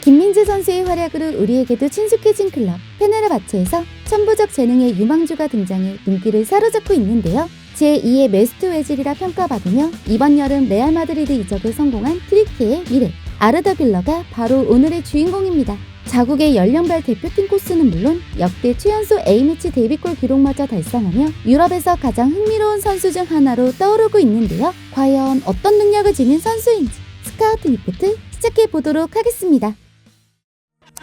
김민재 선수의 활약으로 우리에게도 친숙해진 클럽 페네르바체에서 천부적 재능의 유망주가 등장해 눈길을 사로잡고 있는데요. 제2의 메스트 웨질이라 평가받으며 이번 여름 레알 마드리드 이적에 성공한 트리키의 미래 아르다 귤러가 바로 오늘의 주인공입니다. 자국의 연령별 대표팀 코스는 물론 역대 최연소 A매치 데뷔골 기록마저 달성하며 유럽에서 가장 흥미로운 선수 중 하나로 떠오르고 있는데요. 과연 어떤 능력을 지닌 선수인지 스카우트 리포트 시작해보도록 하겠습니다.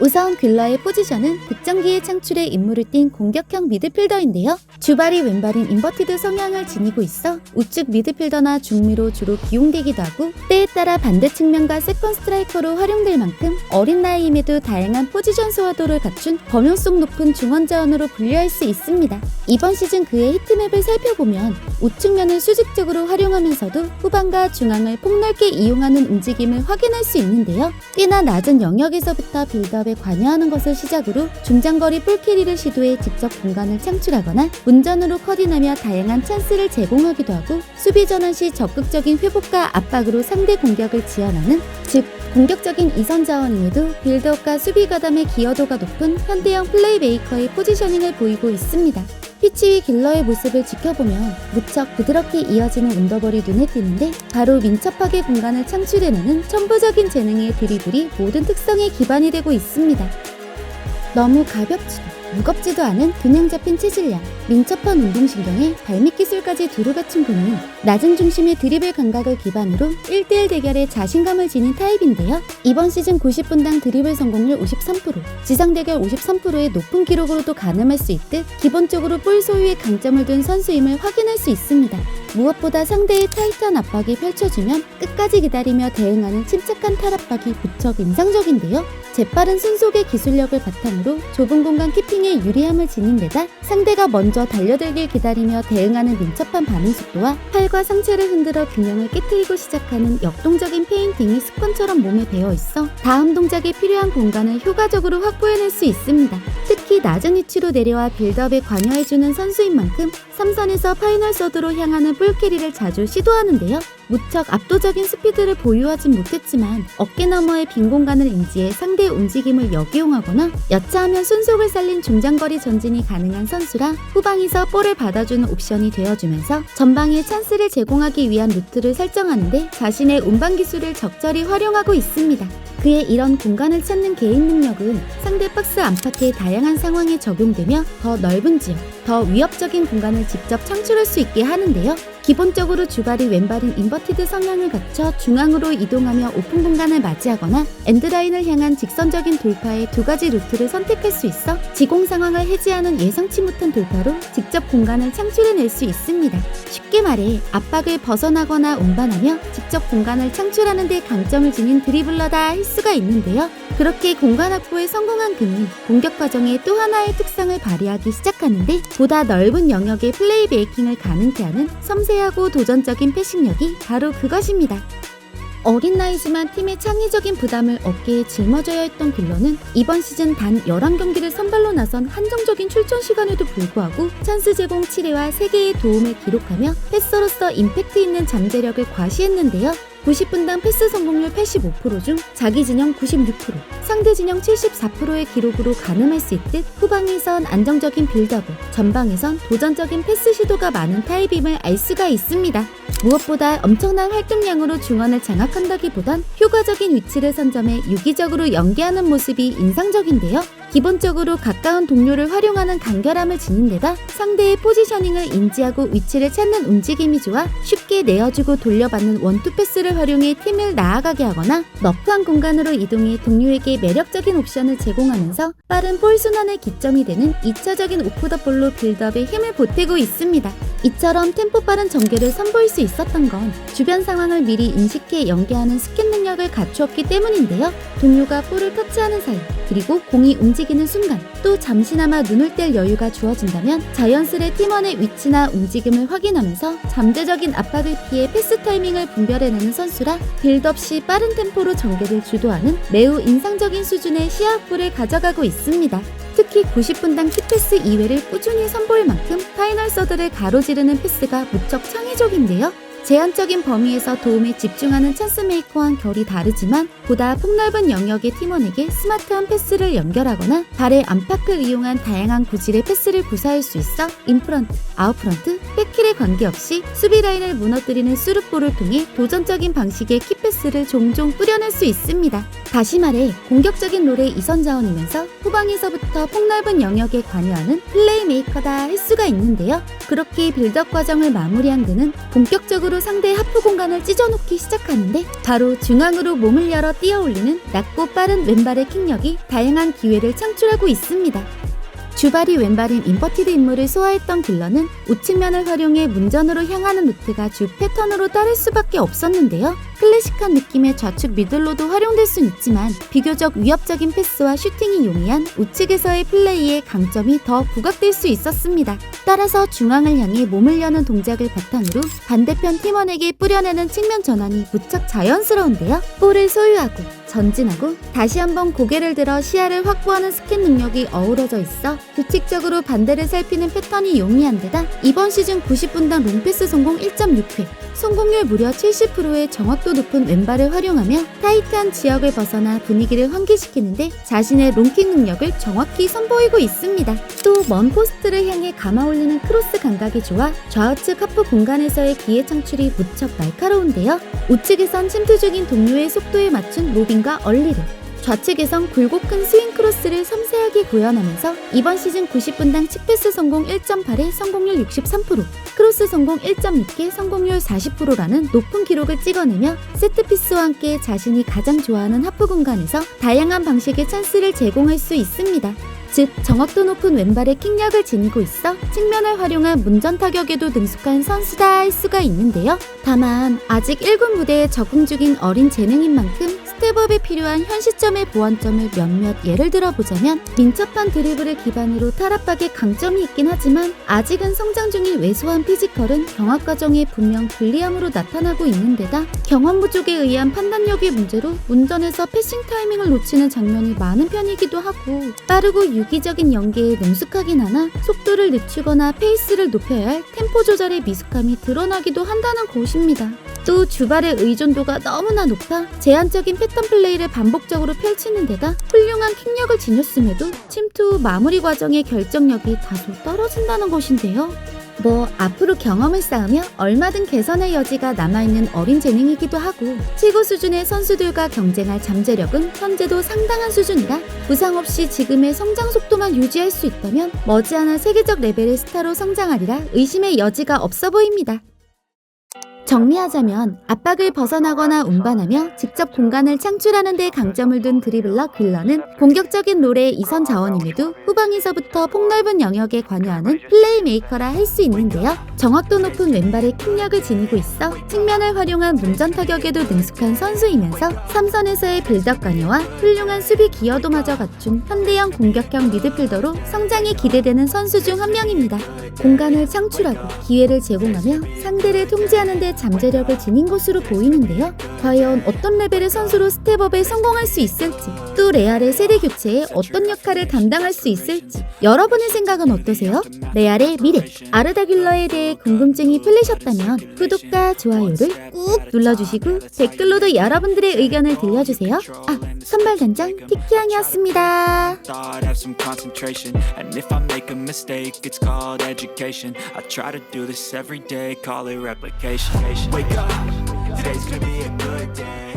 우선 귤러의 포지션은 득점기의 창출에 임무를 띈 공격형 미드필더인데요. 주발이 왼발인 인버티드 성향을 지니고 있어 우측 미드필더나 중미로 주로 기용되기도 하고 때에 따라 반대 측면과 세컨 스트라이커로 활용될 만큼 어린 나이임에도 다양한 포지션 소화도를 갖춘 범용성 높은 중원 자원으로 분류할 수 있습니다. 이번 시즌 그의 히트맵을 살펴보면 우측면을 수직적으로 활용하면서도 후방과 중앙을 폭넓게 이용하는 움직임을 확인할 수 있는데요. 꽤나 낮은 영역에서부터 빌드업에 관여하는 것을 시작으로 중장거리 볼캐리를 시도해 직접 공간을 창출하거나 운전으로 커딩하며 다양한 찬스를 제공하기도 하고 수비 전환 시 적극적인 회복과 압박으로 상대 공격을 지원하는 즉 공격적인 이선 자원임에도 빌드업과 수비 가담의 기여도가 높은 현대형 플레이메이커의 포지셔닝을 보이고 있습니다. 피치 위 귤러의 모습을 지켜보면 무척 부드럽게 이어지는 언더볼이 눈에 띄는데 바로 민첩하게 공간을 창출해내는 천부적인 재능의 드리블이 모든 특성의 기반이 되고 있습니다. 너무 가볍지도 무겁지도 않은 균형 잡힌 체질량, 민첩한 운동신경에 발밑 기술까지 두루 갖춘 그는 낮은 중심의 드리블 감각을 기반으로 1대1 대결에 자신감을 지닌 타입인데요. 이번 시즌 90분당 드리블 성공률 53%, 지상 대결 53%의 높은 기록으로도 가늠할 수 있듯 기본적으로 볼 소유의 강점을 둔 선수임을 확인할 수 있습니다. 무엇보다 상대의 타이트한 압박이 펼쳐지면 끝까지 기다리며 대응하는 침착한 탈압박이 무척 인상적인데요. 재빠른 순속의 기술력을 바탕으로 좁은 공간 키핑에 유리함을 지닌 데다 상대가 먼저 달려들길 기다리며 대응하는 민첩한 반응 속도와 팔과 상체를 흔들어 균형을 깨트리고 시작하는 역동적인 페인팅이 습관처럼 몸에 배어있어 다음 동작에 필요한 공간을 효과적으로 확보해낼 수 있습니다. 특히 낮은 위치로 내려와 빌드업에 관여해주는 선수인 만큼 3선에서 파이널 서드로 향하는 볼캐리를 자주 시도하는데요. 무척 압도적인 스피드를 보유하진 못했지만 어깨 너머의 빈 공간을 인지해 상대의 움직임을 역이용하거나 여차하면 순속을 살린 중장거리 전진이 가능한 선수라 후방에서 볼을 받아주는 옵션이 되어주면서 전방에 찬스를 제공하기 위한 루트를 설정하는데 자신의 운반 기술을 적절히 활용하고 있습니다. 그의 이런 공간을 찾는 개인 능력은 상대 박스 안팎의 다양한 상황에 적용되며 더 넓은 지역, 더 위협적인 공간을 직접 창출할 수 있게 하는데요. 기본적으로 주발이 왼발인 인버티드 성향을 갖춰 중앙으로 이동하며 오픈 공간을 맞이하거나 엔드라인을 향한 직선적인 돌파의 두 가지 루트를 선택할 수 있어 지공 상황을 해지하는 예상치 못한 돌파로 직접 공간을 창출해낼 수 있습니다. 쉽게 말해 압박을 벗어나거나 운반하며 직접 공간을 창출하는 데 강점을 지닌 드리블러다 할 수가 있는데요. 그렇게 공간 확보에 성공한 그는 공격 과정에 또 하나의 특성을 발휘하기 시작하는데 보다 넓은 영역의 플레이 메이킹을 가능케 하는 섬세하고 도전적인 패싱력이 바로 그것입니다. 어린 나이지만 팀의 창의적인 부담을 어깨에 짊어져야 했던 귤러는 이번 시즌 단 11경기를 선발로 나선 한정적인 출전 시간에도 불구하고 찬스 제공 7회와 3개의 도움을 기록하며 패서로서 임팩트 있는 잠재력을 과시했는데요. 90분당 패스 성공률 85% 중 자기 진영 96%, 상대 진영 74%의 기록으로 가늠할 수 있듯 후방에선 안정적인 빌드업, 전방에선 도전적인 패스 시도가 많은 타입임을 알 수가 있습니다. 무엇보다 엄청난 활동량으로 중원을 장악한다기보단 효과적인 위치를 선점해 유기적으로 연계하는 모습이 인상적인데요. 기본적으로 가까운 동료를 활용하는 간결함을 지닌 데다 상대의 포지셔닝을 인지하고 위치를 찾는 움직임이 좋아 쉽게 내어주고 돌려받는 원투 패스를 활용해 팀을 나아가게 하거나 러프한 공간으로 이동해 동료에게 매력적인 옵션을 제공하면서 빠른 볼 순환의 기점이 되는 2차적인 오프 더 볼로 빌드업에 힘을 보태고 있습니다. 이처럼 템포 빠른 전개를 선보일 수 있었던 건 주변 상황을 미리 인식해 연계하는 스캔 능력을 갖추었기 때문인데요. 동료가 볼을 터치하는 사이 그리고 공이 움직이는 순간 또 잠시나마 눈을 뗄 여유가 주어진다면 자연스레 팀원의 위치나 움직임을 확인하면서 잠재적인 압박을 피해 패스 타이밍을 분별해내는 선수라 빌드업 시 빠른 템포로 전개를 주도하는 매우 인상적인 수준의 시야 확보를 가져가고 있습니다. 특히 90분당 키패스 이외를 꾸준히 선보일 만큼 파이널 서드를 가로지르는 패스가 무척 창의적인데요. 제한적인 범위에서 도움에 집중하는 찬스메이커와는 결이 다르지만 보다 폭넓은 영역의 팀원에게 스마트한 패스를 연결하거나 발의 안팎을 이용한 다양한 구질의 패스를 구사할 수 있어 인프런트, 아웃프런트, 백힐에 관계없이 수비 라인을 무너뜨리는 수루볼을 통해 도전적인 방식의 키패스를 종종 뿌려낼 수 있습니다. 다시 말해 공격적인 롤의 이선 자원이면서 후방에서부터 폭넓은 영역에 관여하는 플레이메이커다 할 수가 있는데요. 그렇게 빌드업 과정을 마무리한 그는 본격적으로 상대의 하프 공간을 찢어놓기 시작하는데 바로 중앙으로 몸을 열어 뛰어올리는 낮고 빠른 왼발의 킥력이 다양한 기회를 창출하고 있습니다. 주발이 왼발인 인버티드 임무를 소화했던 길러는 우측면을 활용해 문전으로 향하는 루트가 주 패턴으로 따를 수밖에 없었는데요. 클래식한 느낌의 좌측 미들로도 활용될 순 있지만 비교적 위협적인 패스와 슈팅이 용이한 우측에서의 플레이에 강점이 더 부각될 수 있었습니다. 따라서 중앙을 향해 몸을 여는 동작을 바탕으로 반대편 팀원에게 뿌려내는 측면 전환이 무척 자연스러운데요. 볼을 소유하고 전진하고 다시 한번 고개를 들어 시야를 확보하는 스캔 능력이 어우러져 있어 규칙적으로 반대를 살피는 패턴이 용이한 데다 이번 시즌 90분당 롱패스 성공 1.6회, 성공률 무려 70%의 정확도 높은 왼발을 활용하며 타이트한 지역을 벗어나 분위기를 환기시키는데 자신의 롱킥 능력을 정확히 선보이고 있습니다. 또 먼 포스트를 향해 감아올리는 크로스 감각이 좋아 좌우측 하프 공간에서의 기회 창출이 무척 날카로운데요. 우측에선 침투 중인 동료의 속도에 맞춘 로빙과 얼리를, 좌측에선 굵고 큰 스윙 크로스를 섬세하게 구현하면서 이번 시즌 90분당 칙패스 성공 1.8에 성공률 63%, 크로스 성공 1.6개 성공률 40%라는 높은 기록을 찍어내며 세트피스와 함께 자신이 가장 좋아하는 하프 공간에서 다양한 방식의 찬스를 제공할 수 있습니다. 즉 정확도 높은 왼발의 킥력을 지니고 있어 측면을 활용한 문전 타격에도 능숙한 선수다 할 수가 있는데요. 다만 아직 1군 무대에 적응 중인 어린 재능인 만큼 스텝업에 필요한 현 시점의 보완점을 몇몇 예를 들어보자면 민첩한 드리블을 기반으로 탈압박의 강점이 있긴 하지만 아직은 성장 중인 왜소한 피지컬은 경합 과정에 분명 불리함으로 나타나고 있는 데다 경험 부족에 의한 판단력의 문제로 운전에서 패싱 타이밍을 놓치는 장면이 많은 편이기도 하고 빠르고 유기적인 연계에 능숙하긴 하나 속도를 늦추거나 페이스를 높여야 할 템포 조절의 미숙함이 드러나기도 한다는 것입니다. 또 주발의 의존도가 너무나 높아 제한적인 패턴 플레이를 반복적으로 펼치는 데다 훌륭한 킥력을 지녔음에도 침투 후 마무리 과정의 결정력이 다소 떨어진다는 것인데요. 앞으로 경험을 쌓으며 얼마든 개선의 여지가 남아있는 어린 재능이기도 하고 최고 수준의 선수들과 경쟁할 잠재력은 현재도 상당한 수준이라 부상 없이 지금의 성장 속도만 유지할 수 있다면 머지않아 세계적 레벨의 스타로 성장하리라 의심의 여지가 없어 보입니다. 정리하자면 압박을 벗어나거나 운반하며 직접 공간을 창출하는 데 강점을 둔 드리블러 길러는 공격적인 롤의 이선 자원임에도 후방에서부터 폭넓은 영역에 관여하는 플레이메이커라 할 수 있는데요. 정확도 높은 왼발의 킥력을 지니고 있어 측면을 활용한 문전 타격에도 능숙한 선수이면서 3선에서의 빌드업 관여와 훌륭한 수비 기여도마저 갖춘 현대형 공격형 미드필더로 성장이 기대되는 선수 중 한 명입니다. 공간을 창출하고 기회를 제공하며 상대를 통제하는 데 잠재력을 지닌 것으로 보이는데요. 과연 어떤 레벨의 선수로 스텝업에 성공할 수 있을지, 또 레알의 세대 교체에 어떤 역할을 감당할 수 있을지 여러분의 생각은 어떠세요? 레알의 미래, 아르다 귤러에 대해 궁금증이 풀리셨다면 구독과 좋아요를 꾹 눌러주시고 댓글로도 여러분들의 의견을 들려주세요. 선발단장 티키양이었습니다. I try to do this every day, call it replication. Wake up, today's gonna be a good day.